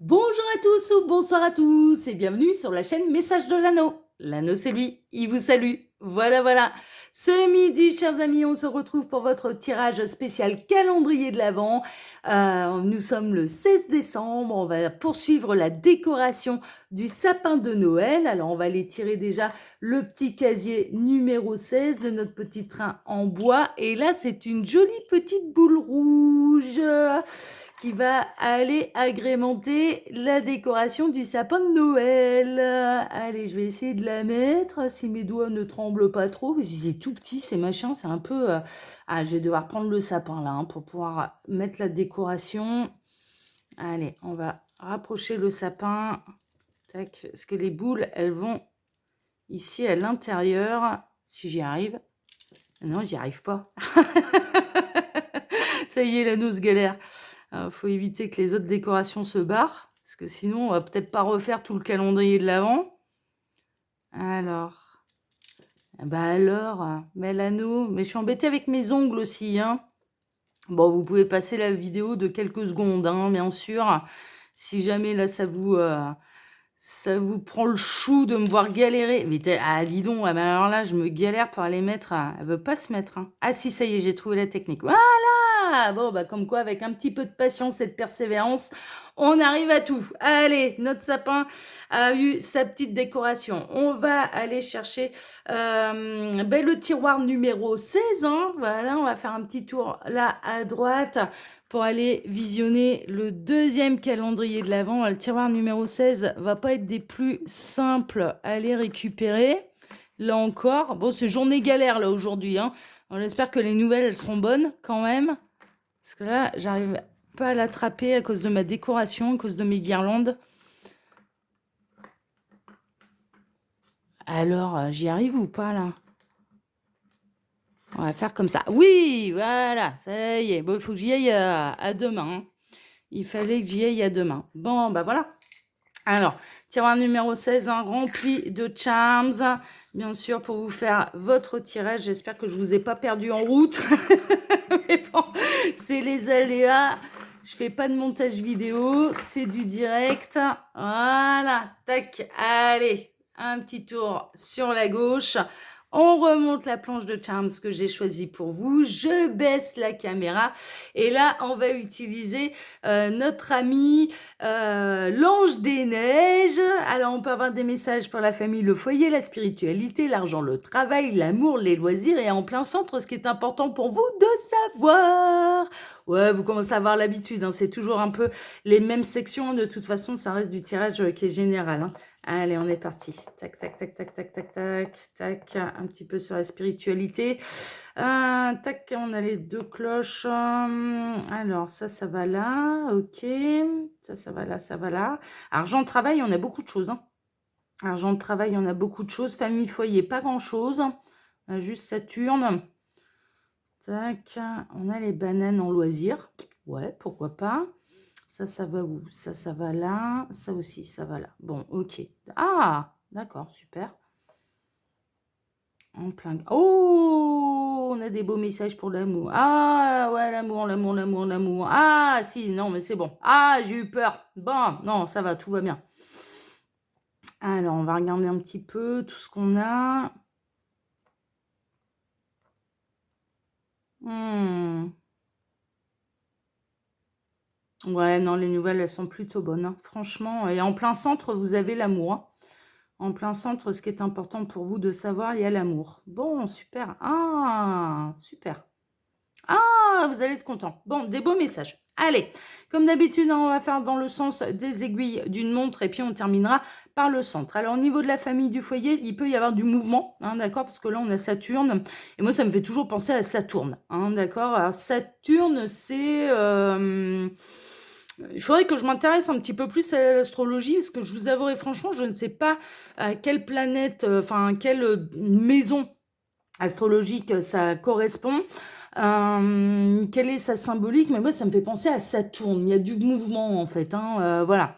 Bonjour à tous ou bonsoir à tous et bienvenue sur la chaîne Message de l'Anneau. L'Anneau c'est lui, il vous salue. Voilà. Ce midi, chers amis, on se retrouve pour votre tirage spécial calendrier de l'Avent. Nous sommes le 16 décembre, on va poursuivre la décoration du sapin de Noël. Alors on va aller tirer déjà le petit casier numéro 16 de notre petit train en bois. Et là, c'est une jolie petite boule rouge qui va aller agrémenter la décoration du sapin de Noël. Allez, je vais essayer de la mettre, si mes doigts ne tremblent pas trop, parce que c'est tout petit, ces machins, c'est un peu... Ah, je vais devoir prendre le sapin, là, pour pouvoir mettre la décoration. Allez, on va rapprocher le sapin. Tac, parce que les boules, elles vont ici à l'intérieur, si j'y arrive. Non, j'y arrive pas. Ça y est, la noce galère. Faut éviter que les autres décorations se barrent, parce que sinon, on va peut-être pas refaire tout le calendrier de l'Avent. Alors, mais l'anneau, mais je suis embêtée avec mes ongles aussi, hein. Bon, vous pouvez passer la vidéo de quelques secondes, hein, bien sûr. Si jamais là, ça vous prend le chou de me voir galérer. Mais dis donc, mais alors là, je me galère pour aller mettre. Elle veut pas se mettre, hein. Ah si, ça y est, j'ai trouvé la technique. Voilà. Bon, bah comme quoi, avec un petit peu de patience et de persévérance, on arrive à tout. Allez, notre sapin a eu sa petite décoration. On va aller chercher le tiroir numéro 16. Hein. Voilà, on va faire un petit tour là à droite pour aller visionner le deuxième calendrier de l'Avent. Le tiroir numéro 16 va pas être des plus simples à aller récupérer. Là encore, bon, c'est journée galère là aujourd'hui. Hein. J'espère que les nouvelles, elles seront bonnes quand même. Parce que là, j'arrive pas à l'attraper à cause de ma décoration, à cause de mes guirlandes. Alors, j'y arrive ou pas là? On va faire comme ça. Oui, voilà, ça y est. Bon, il faut que j'y aille à demain. Hein. Il fallait que j'y aille à demain. Bon, bah voilà. Alors, tiroir numéro 16, hein, rempli de charms. Bien sûr, pour vous faire votre tirage. J'espère que je ne vous ai pas perdu en route. Mais bon, c'est les aléas. Je fais pas de montage vidéo. C'est du direct. Voilà. Tac. Allez, un petit tour sur la gauche. On remonte la planche de Charms que j'ai choisie pour vous. Je baisse la caméra. Et là, on va utiliser notre ami l'ange des neiges. Alors, on peut avoir des messages pour la famille, le foyer, la spiritualité, l'argent, le travail, l'amour, les loisirs. Et en plein centre, ce qui est important pour vous de savoir. Ouais, vous commencez à avoir l'habitude. Hein, c'est toujours un peu les mêmes sections. De toute façon, ça reste du tirage qui est général. Hein. Allez, on est parti. Tac, tac, tac, tac, tac, tac, tac, tac. Un petit peu sur la spiritualité. Tac, on a les deux cloches. Alors, ça va là. Ok. Ça va là, ça va là. Argent, travail, on a beaucoup de choses. Hein. Argent de travail, on a beaucoup de choses. Famille, foyer, pas grand-chose. On a juste Saturne. Tac. On a les bananes en loisir. Ouais, pourquoi pas. Ça va où? Ça va là. Ça aussi, ça va là. Bon, ok. Ah, d'accord, super. En plein... Oh, on a des beaux messages pour l'amour. Ah, ouais, l'amour. Ah, si, non, mais c'est bon. Ah, j'ai eu peur. Bon, non, ça va, tout va bien. Alors, on va regarder un petit peu tout ce qu'on a. Ouais, non, les nouvelles, elles sont plutôt bonnes. Hein. Franchement, et en plein centre, vous avez l'amour. Hein. En plein centre, ce qui est important pour vous de savoir, il y a l'amour. Bon, super. Ah, super. Ah, vous allez être content. Bon, des beaux messages. Allez, comme d'habitude, on va faire dans le sens des aiguilles d'une montre et puis on terminera par le centre. Alors, au niveau de la famille du foyer, il peut y avoir du mouvement, hein, d'accord? Parce que là, on a Saturne. Et moi, ça me fait toujours penser à Saturne, hein, d'accord? Alors, Saturne, c'est... Il faudrait que je m'intéresse un petit peu plus à l'astrologie, parce que je vous avouerai franchement, je ne sais pas à quelle planète, quelle maison astrologique ça correspond. Quelle est sa symbolique? Mais moi, ça me fait penser à Saturne. Il y a du mouvement, en fait. Hein, voilà.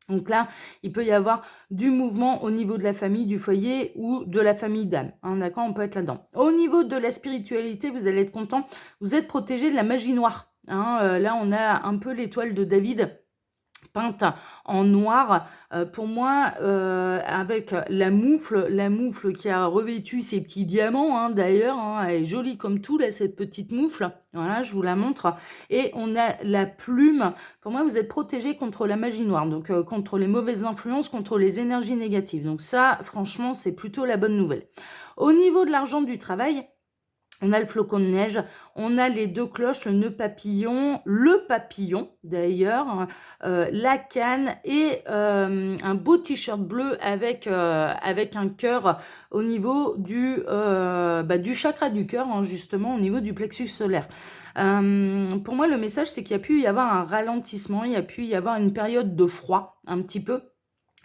Donc là, il peut y avoir du mouvement au niveau de la famille, du foyer ou de la famille d'âme. Hein, d'accord, on peut être là-dedans. Au niveau de la spiritualité, vous allez être content. Vous êtes protégé de la magie noire. Hein, là, on a un peu l'étoile de David peinte en noir, pour moi, avec la moufle qui a revêtu ses petits diamants, hein, d'ailleurs, hein, elle est jolie comme tout, là, cette petite moufle. Voilà, je vous la montre. Et on a la plume. Pour moi, vous êtes protégé contre la magie noire, donc contre les mauvaises influences, contre les énergies négatives. Donc ça, franchement, c'est plutôt la bonne nouvelle. Au niveau de l'argent du travail, on a le flocon de neige, on a les 2 cloches, le nœud papillon, le papillon d'ailleurs, la canne et un beau t-shirt bleu avec un cœur au niveau du chakra du cœur, hein, justement au niveau du plexus solaire. Pour moi, le message, c'est qu'il y a pu y avoir un ralentissement, il y a pu y avoir une période de froid un petit peu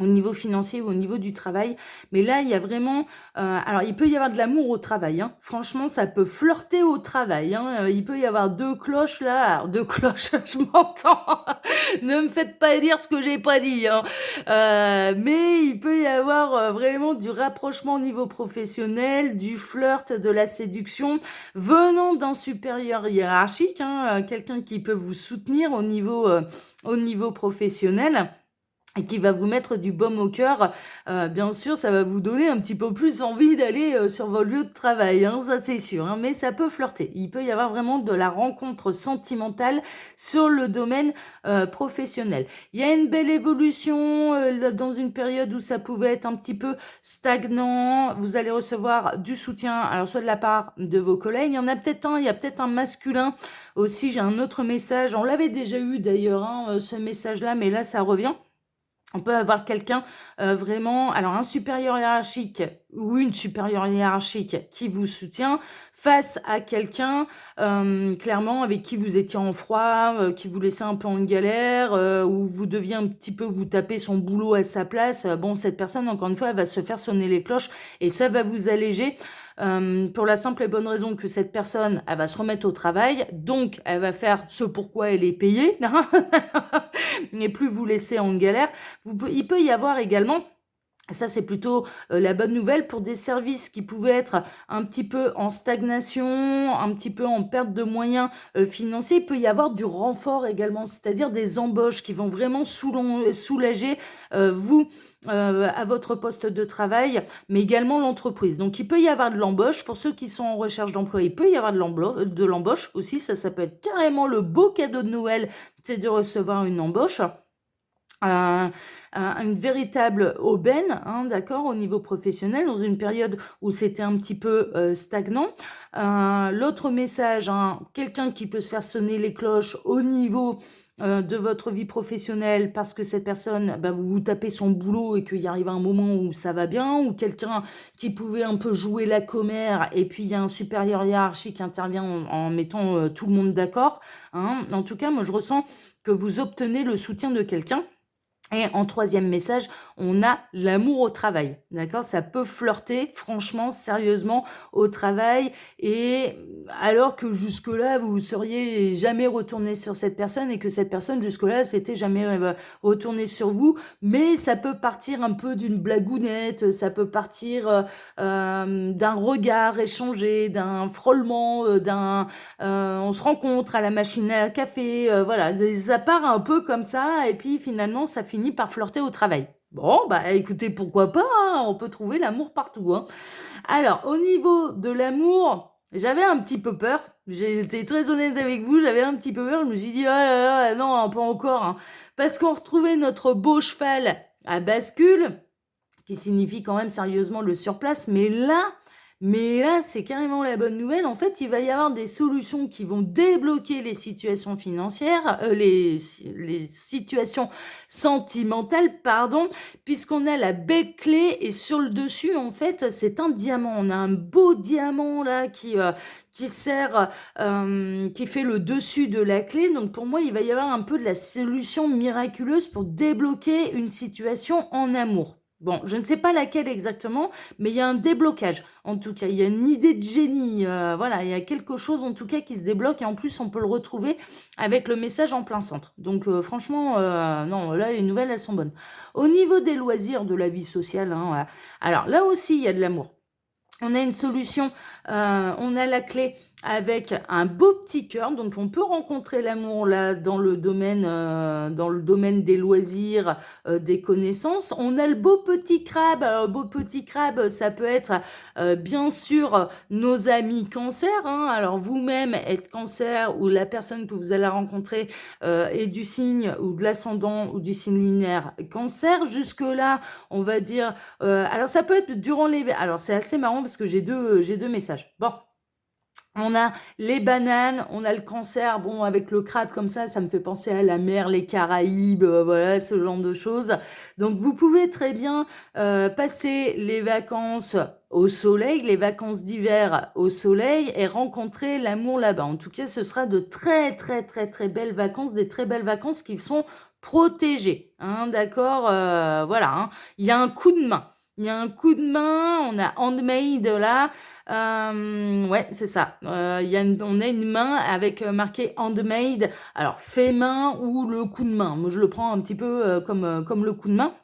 au niveau financier ou au niveau du travail. Mais là, il y a vraiment... alors, il peut y avoir de l'amour au travail. Hein. Franchement, ça peut flirter au travail. Hein. Il peut y avoir 2 cloches là. Alors, 2 cloches, je m'entends. Ne me faites pas dire ce que j'ai pas dit. Hein. Mais il peut y avoir vraiment du rapprochement au niveau professionnel, du flirt, de la séduction, venant d'un supérieur hiérarchique, hein, quelqu'un qui peut vous soutenir au niveau professionnel et qui va vous mettre du baume au cœur. Bien sûr, ça va vous donner un petit peu plus envie d'aller sur vos lieux de travail, hein, ça c'est sûr, hein, mais ça peut flirter. Il peut y avoir vraiment de la rencontre sentimentale sur le domaine professionnel. Il y a une belle évolution dans une période où ça pouvait être un petit peu stagnant. Vous allez recevoir du soutien, alors soit de la part de vos collègues, il y en a peut-être un, il y a peut-être un masculin aussi. J'ai un autre message, on l'avait déjà eu d'ailleurs, hein, ce message-là, mais là ça revient. On peut avoir quelqu'un vraiment, alors un supérieur hiérarchique ou une supérieure hiérarchique qui vous soutient face à quelqu'un clairement avec qui vous étiez en froid, qui vous laissait un peu en galère, où vous deviez un petit peu vous taper son boulot à sa place. Bon, cette personne, encore une fois, elle va se faire sonner les cloches et ça va vous alléger. Pour la simple et bonne raison que cette personne, elle va se remettre au travail, donc elle va faire ce pourquoi elle est payée, et plus vous laisser en galère. Il peut y avoir également, ça c'est plutôt la bonne nouvelle, pour des services qui pouvaient être un petit peu en stagnation, un petit peu en perte de moyens financiers, il peut y avoir du renfort également, c'est-à-dire des embauches qui vont vraiment soulager vous à votre poste de travail, mais également l'entreprise. Donc il peut y avoir de l'embauche, pour ceux qui sont en recherche d'emploi, il peut y avoir de l'embauche aussi, ça peut être carrément le beau cadeau de Noël, c'est de recevoir une embauche. Une véritable aubaine, hein, d'accord, au niveau professionnel, dans une période où c'était un petit peu stagnant. L'autre message, hein, quelqu'un qui peut se faire sonner les cloches au niveau de votre vie professionnelle parce que cette personne, vous vous tapez son boulot et qu'il y arrive un moment où ça va bien, ou quelqu'un qui pouvait un peu jouer la commère et puis il y a un supérieur hiérarchique qui intervient en mettant tout le monde d'accord. Hein. En tout cas, moi je ressens que vous obtenez le soutien de quelqu'un. Et en 3e message, on a l'amour au travail, d'accord? Ça peut flirter, franchement, sérieusement, au travail, et alors que jusque-là, vous seriez jamais retourné sur cette personne, et que cette personne, jusque-là, s'était jamais retournée sur vous, mais ça peut partir un peu d'une blagounette, ça peut partir d'un regard échangé, d'un frôlement, on se rencontre à la machine à café, voilà, ça part un peu comme ça, et puis finalement, ça finit par flirter au travail. Bon, écoutez, pourquoi pas, hein, on peut trouver l'amour partout. Hein. Alors, au niveau de l'amour, j'avais un petit peu peur. J'ai été très honnête avec vous, j'avais un petit peu peur. Je me suis dit, oh là là, non, pas encore. Hein. Parce qu'on retrouvait notre beau cheval à bascule, qui signifie quand même sérieusement le surplace. Mais là, c'est carrément la bonne nouvelle. En fait, il va y avoir des solutions qui vont débloquer les situations financières, les situations sentimentales, pardon, puisqu'on a la belle clé et sur le dessus, en fait, c'est un diamant. On a un beau diamant là qui sert, qui fait le dessus de la clé. Donc pour moi, il va y avoir un peu de la solution miraculeuse pour débloquer une situation en amour. Bon, je ne sais pas laquelle exactement, mais il y a un déblocage. En tout cas, il y a une idée de génie. Voilà, il y a quelque chose en tout cas qui se débloque et en plus, on peut le retrouver avec le message en plein centre. Donc franchement, non, là, les nouvelles, elles sont bonnes. Au niveau des loisirs, de la vie sociale, hein, alors là aussi, il y a de l'amour. On a une solution, on a la clé avec un beau petit cœur, donc on peut rencontrer l'amour là dans le domaine des loisirs, des connaissances. On a le beau petit crabe. Alors, le beau petit crabe, ça peut être bien sûr nos amis cancer, hein. Alors vous-même êtes cancer ou la personne que vous allez rencontrer est du signe ou de l'ascendant ou du signe lunaire cancer. Jusque-là, on va dire alors ça peut être durant les... Alors c'est assez marrant parce que j'ai deux messages. Bon, on a les bananes, on a le cancer. Bon, avec le crabe comme ça me fait penser à la mer, les Caraïbes, voilà, ce genre de choses. Donc vous pouvez très bien passer les vacances au soleil, les vacances d'hiver au soleil et rencontrer l'amour là-bas. En tout cas, ce sera de très très très très belles vacances, des très belles vacances qui sont protégées, hein, d'accord, voilà, hein. Il y a un coup de main. Il y a un coup de main, on a handmade là. Ouais, c'est ça. On a une main avec marqué handmade. Alors, fait main ou le coup de main. Moi, je le prends un petit peu comme le coup de main.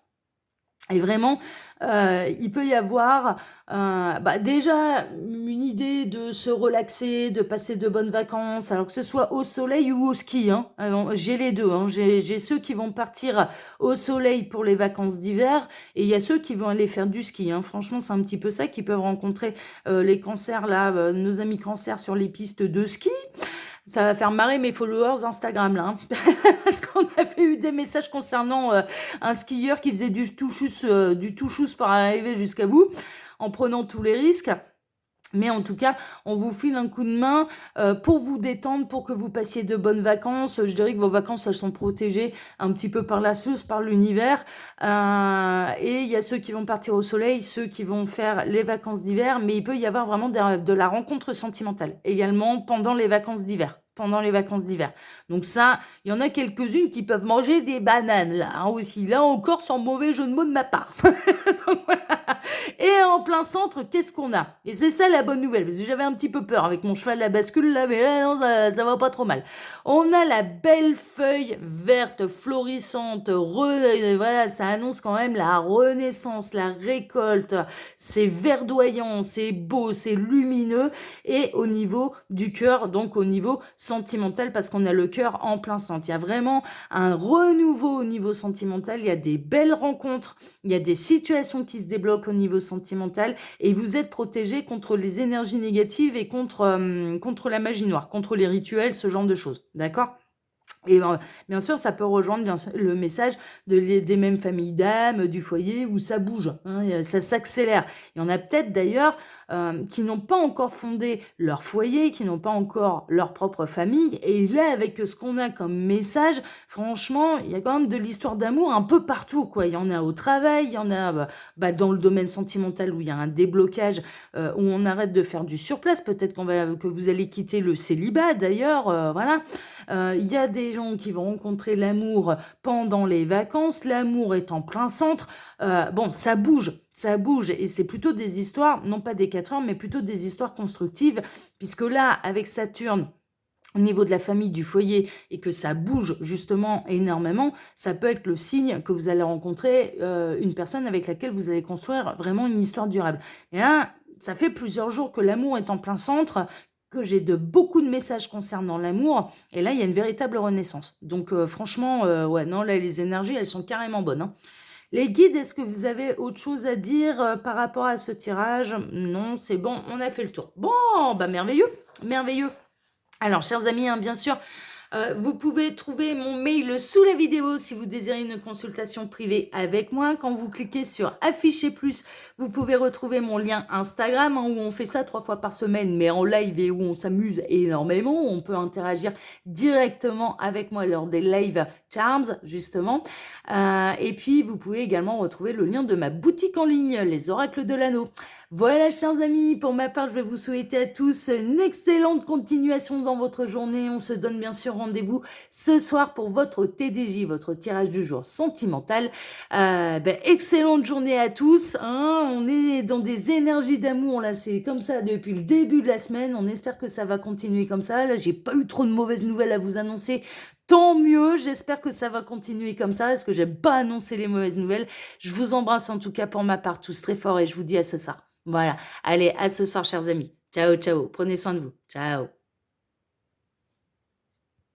Et vraiment, il peut y avoir déjà une idée de se relaxer, de passer de bonnes vacances, alors que ce soit au soleil ou au ski, hein. Alors, j'ai les deux, hein. J'ai ceux qui vont partir au soleil pour les vacances d'hiver et il y a ceux qui vont aller faire du ski, hein. Franchement, c'est un petit peu ça, qui peuvent rencontrer les cancers, là, nos amis cancers sur les pistes de ski. Ça va faire marrer mes followers Instagram, là, hein. Parce qu'on avait eu des messages concernant un skieur qui faisait du tout chousse pour arriver jusqu'à vous, en prenant tous les risques. Mais en tout cas, on vous file un coup de main pour vous détendre, pour que vous passiez de bonnes vacances. Je dirais que vos vacances, elles sont protégées un petit peu par la source, par l'univers. Et il y a ceux qui vont partir au soleil, ceux qui vont faire les vacances d'hiver. Mais il peut y avoir vraiment de la rencontre sentimentale également pendant les vacances d'hiver. Pendant les vacances d'hiver. Donc ça, il y en a quelques-unes qui peuvent manger des bananes, là, hein, aussi. Là encore, sans mauvais jeu de mots de ma part. Donc, voilà. Et en plein centre, qu'est-ce qu'on a? Et c'est ça la bonne nouvelle, parce que j'avais un petit peu peur avec mon cheval la bascule là, mais là, non, ça va pas trop mal. On a la belle feuille verte, florissante, voilà, ça annonce quand même la renaissance, la récolte. C'est verdoyant, c'est beau, c'est lumineux. Et au niveau du cœur, donc au niveau sentimental, parce qu'on a le cœur en plein centre. Il y a vraiment un renouveau au niveau sentimental, il y a des belles rencontres, il y a des situations qui se débloquent au niveau sentimental et vous êtes protégé contre les énergies négatives et contre la magie noire, contre les rituels, ce genre de choses. D'accord ? Et bien sûr, ça peut rejoindre le message des mêmes familles d'âmes, du foyer où ça bouge, hein, ça s'accélère. Il y en a peut-être d'ailleurs qui n'ont pas encore fondé leur foyer, qui n'ont pas encore leur propre famille. Et là, avec ce qu'on a comme message, franchement, il y a quand même de l'histoire d'amour un peu partout, quoi. Il y en a au travail, il y en a dans le domaine sentimental où il y a un déblocage, où on arrête de faire du surplace. Peut-être que vous allez quitter le célibat d'ailleurs, voilà. Il y a des gens qui vont rencontrer l'amour pendant les vacances, l'amour est en plein centre. Bon, ça bouge, et c'est plutôt des histoires, non pas des 4 heures, mais plutôt des histoires constructives, puisque là, avec Saturne, au niveau de la famille, du foyer, et que ça bouge justement énormément, ça peut être le signe que vous allez rencontrer une personne avec laquelle vous allez construire vraiment une histoire durable. Et là, ça fait plusieurs jours que l'amour est en plein centre, que j'ai beaucoup de messages concernant l'amour, et là, il y a une véritable renaissance. Donc franchement, ouais, non, là, les énergies, elles sont carrément bonnes, hein. Les guides, est-ce que vous avez autre chose à dire par rapport à ce tirage? Non, c'est bon, on a fait le tour. Bon, bah merveilleux, merveilleux. Alors, chers amis, hein, bien sûr, vous pouvez trouver mon mail sous la vidéo si vous désirez une consultation privée avec moi. Quand vous cliquez sur afficher plus, vous pouvez retrouver mon lien Instagram, hein, où on fait ça 3 fois par semaine, mais en live, et où on s'amuse énormément. On peut interagir directement avec moi lors des live charms, justement. Et puis, vous pouvez également retrouver le lien de ma boutique en ligne, les oracles de l'anneau. Voilà, chers amis, pour ma part, je vais vous souhaiter à tous une excellente continuation dans votre journée. On se donne bien sûr rendez-vous ce soir pour votre TDJ, votre tirage du jour sentimental. Excellente journée à tous, hein. On est dans des énergies d'amour, là, c'est comme ça depuis le début de la semaine. On espère que ça va continuer comme ça. Là, j'ai pas eu trop de mauvaises nouvelles à vous annoncer. Tant mieux, j'espère que ça va continuer comme ça, parce que j'aime pas annoncer les mauvaises nouvelles. Je vous embrasse en tout cas pour ma part tous très fort et je vous dis à ce soir. Voilà, allez, à ce soir chers amis. Ciao, ciao, prenez soin de vous. Ciao.